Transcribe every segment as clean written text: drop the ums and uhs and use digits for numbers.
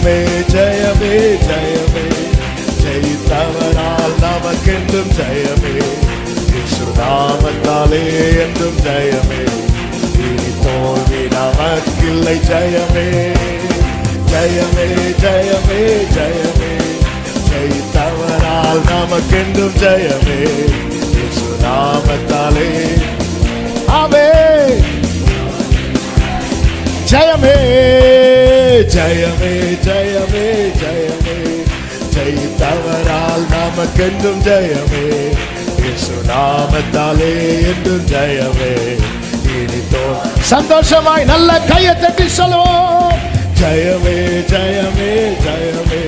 ஜெயமே ஜெயமே ஜெயமே, ஜெயித்தவரால் நமக்கென்றும் ஜெயமே, நாமத்தாலே என்றும் ஜெயமே, இனி தோல்வி நமக்கில்லை. ஜெயமே ஜெயமே ஜெயமே ஜெயமே, ஜெயித்தவரால் நமக்கென்றும் ஜெயமே, நாமத்தாலே. ஆமென். ஜெயமே ஜெயமே ஜெயமே ஜெயமே, ஜெயித்தவரால் நமக்கென்றும் ஜெயமே, நாமத்தாலே என்றும் ஜெயமே, இனி சந்தோஷமாய் நல்ல கையை தட்டி சொல்லுவோம். ஜெயமே ஜெயமே ஜெயமே,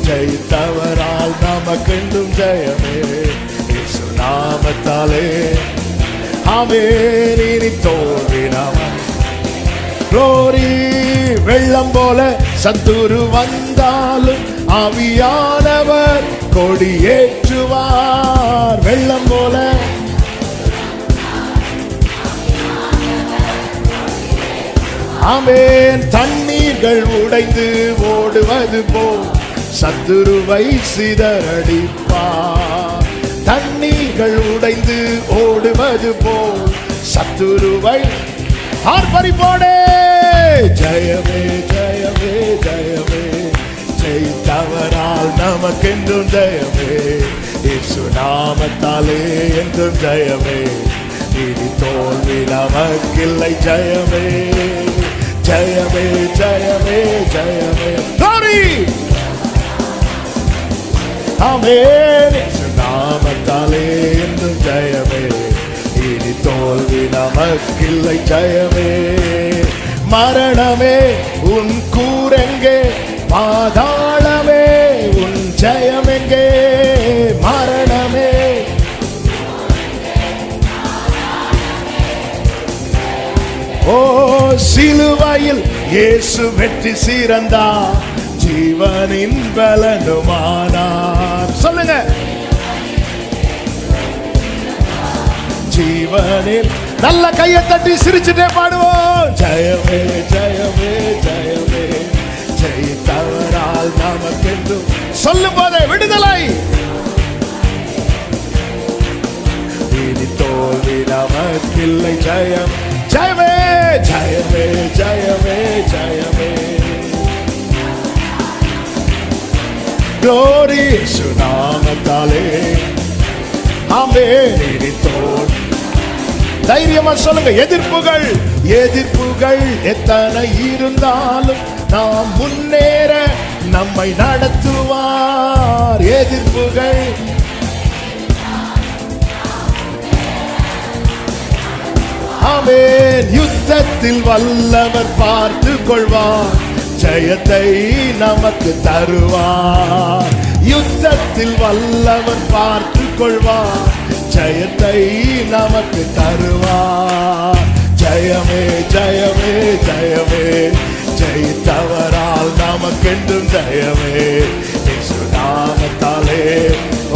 ஜெயித்தவரால் நமக்கென்றும் ஜெயமே, நாமத்தாலே. ஆமென். இனி தோல்வி நாம glory. வெள்ளம் போல சத்துரு வந்தாலும் ஆவியானவர் கொடியேற்றுவார். வெள்ளம் போல ஆமென். தண்ணீர்கள் உடைந்து ஓடுவது போல் சத்துருவை சிதறடிப்பார். தண்ணீர்கள் உடைந்து ஓடுவது போல் சத்துருவை ஆர்ப்பரிப்போடே. ஜெயமே ஜெயமே ஜெயமே, ஜெயித்தவரால் நமக்கென்றும் ஜெயமே, இயேசு நாமத்தாலே என்றும் ஜெயமே, இனி தோல்வி நமக்கில்லை. ஜெயமே ஜெயமே ஜெயமே ஜெயமே, glory. ஆமென். இயேசு நாமத்தாலே என்றும் ஜெயமே, இனி தோல்வி நமக்கில்லை. ஜெயமே. மரணமே உன் கூரெங்கே, பாதாளமே உன் ஜெயமெங்கே. மரணமே ஓ சிலுவையில் இயேசு வெற்றி சிறந்தார், ஜீவனின் பலனுமானார். சொல்லுங்க. ஜீவனில் நல்ல கையை தட்டி சிரிச்சுட்டே பாடுவோம். ஜெயமே ஜெயமே ஜெயமே, ஜெயித்தவரால் நமக்கென்றும். சொல்லும் போதே விடுதலை. இனி தோல்வி நமக்கில்லை. ஜெயம் ஜெயமே ஜெயமே ஜெயமே ஜெயமே, glory. இயேசு நாமத்தாலே. ஆமென். இனி தோல்வி. தைரியமா சொல்லுங்க. எதிர்ப்புகள் எதிர்ப்புகள் எத்தனை இருந்தாலும் நாம் முன்னேற நம்மை நடத்துவார். எதிர்ப்புகள் ஆமென். யுத்தத்தில் வல்லவர் பார்த்து கொள்வார், ஜெயத்தை நமக்கு தருவார். யுத்தத்தில் வல்லவர் பார்த்து கொள்வார், ஜெயத்தை நமக்கு தருவார். ஜெயமே ஜெயமே ஜெயமே, ஜெயித்தவரால் நமக்கென்றும் ஜெயமே, இயேசு நாமத்தாலே.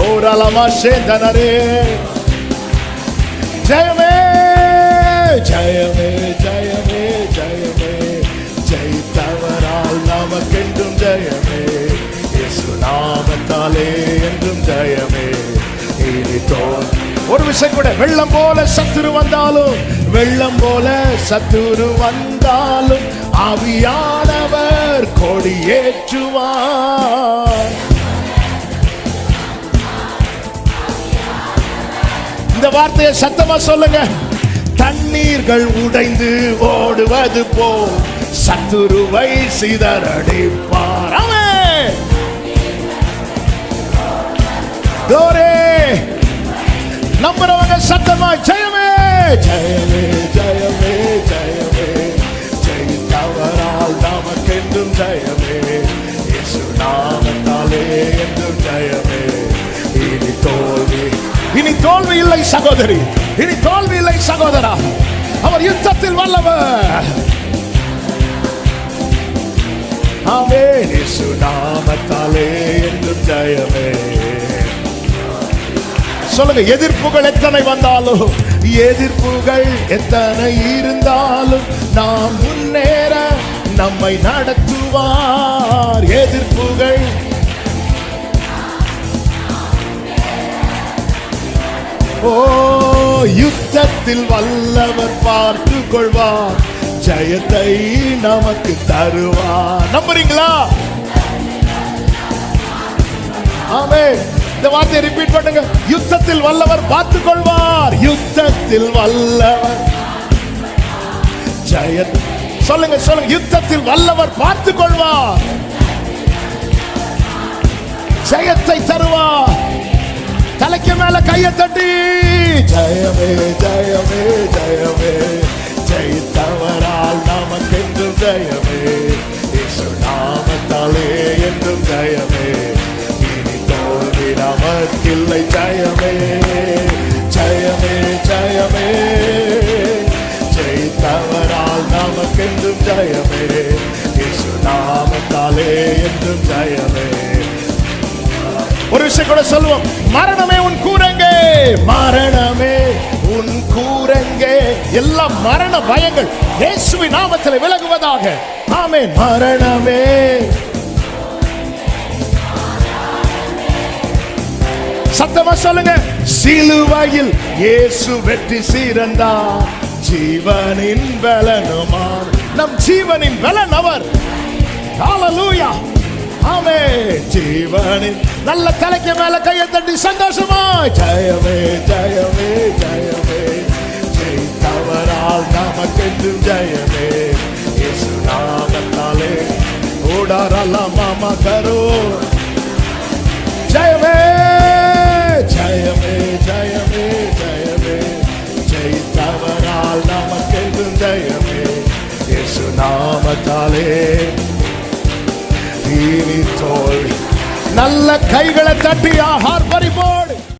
ஓரலமா சேந்தனரே. ஜெயமே ஜெயமே ஜெயமே ஜெயமே, ஜெயித்தவரால் நமக்கென்றும் ஜெயமே, இயேசு நாமத்தாலே என்றும் ஜெயமே, இனி தோல்வி. ஒரு விஷயம் கூட. வெள்ளம் போல சத்துரு வந்தாலும், வெள்ளம் போல சத்துரு வந்தாலும் ஆவியானவர் கொடியேற்றுவார். இந்த வார்த்தையை சத்தமா சொல்லுங்க. தண்ணீர்கள் உடைந்து ஓடுவது போல் சத்துருவை சிதறடிப்பார். ஆமென். glory. நம்புறவங்க சத்தமா ஜெயமே ஜெயமே ஜெயமே ஜெயமே, ஜெயித்தவரால் நமக்கென்றும் ஜெயமே, இயேசு நாமத்தாலே என்றும் ஜெயமே, இனி தோல்வி. இனி தோல்வி இல்லை சகோதரி, இனி தோல்வி இல்லை சகோதரா. அவர் யுத்தத்தில் வல்லவர். ஆமென். இயேசு நாமத்தாலே என்றும் ஜெயமே. சொல்லுங்க. எதிர்ப்புகள் எத்தனை வந்தாலும், எதிர்ப்புகள் எத்தனை இருந்தாலும் நாம் முன்னேற நம்மை நடத்துவார். எதிர்ப்புகள் ஓ யுத்தத்தில் வல்லவர் பார்த்து கொள்வார். ஜெயத்தை நமக்கு தருவார். நம்புறீங்களா? ஆமென். இந்த வார்த்தையை ரிப்பீட் பண்ணுங்க. யுத்தத்தில் வல்லவர் பார்த்துக் கொள்வார். யுத்தத்தில் வல்லவர் ஜெய சொல்லுங்க சொல்லுங்க. யுத்தத்தில் வல்லவர் பார்த்துக் கொள்வார். ஜெயத்தை தருவார். தலைக்கு மேல கையை தட்டி ஜெயமே ஜெயமே ஜெயமே, ஜெயித்தவரால் நமக்கென்றும் ஜெயமே, இயேசு நாமத்தாலே என்றும் ஜெயமே, இனி தோல்வி நமக்கில்லை. ஜெயமே ஜெயமே ஜெயமே, ஜெயித்தவரால் நமக்கென்றும் ஜெயமே, இயேசு நாமத்தாலே என்றும் ஜெயமே. ஒரு விஷயம் கூட சொல்லுவோம். மரணமே உன் கூரங்கே, மரணமே உன் கூரங்கே. எல்லா மரண பயங்கள் இயேசுவின் நாமத்தில் விலகுவதாக. ஆமென். மரணமே சத்தமா சொல்லுங்க. சிலுவையில் இயேசு வெற்றி சிறந்தார். ஜீவனின் பலனுமார். நம் ஜீவனின் பலன் அவர். ஹல்லேலூயா. ஆமென். ஜீவனின் நல்ல தலைக்கு மேல கையை தட்டி சந்தோஷமா ஜெயமே ஜெயமே ஜெயமே, ஜெயித்தவரால் நமக்கென்றும் ஜெயமே, இயேசு நாமத்தாலே ஓடாரலா மாமா கரோ. ஜெயமே ஜெயமே ஜெயமே ஜெயமே, ஜெயித்தவரால் நமக்கென்றும் ஜெயமே, இயேசு நாமத்தாலே இனி தோல்வி. நல்ல கைகளை தட்டி ஆஹார் பரிபோடு.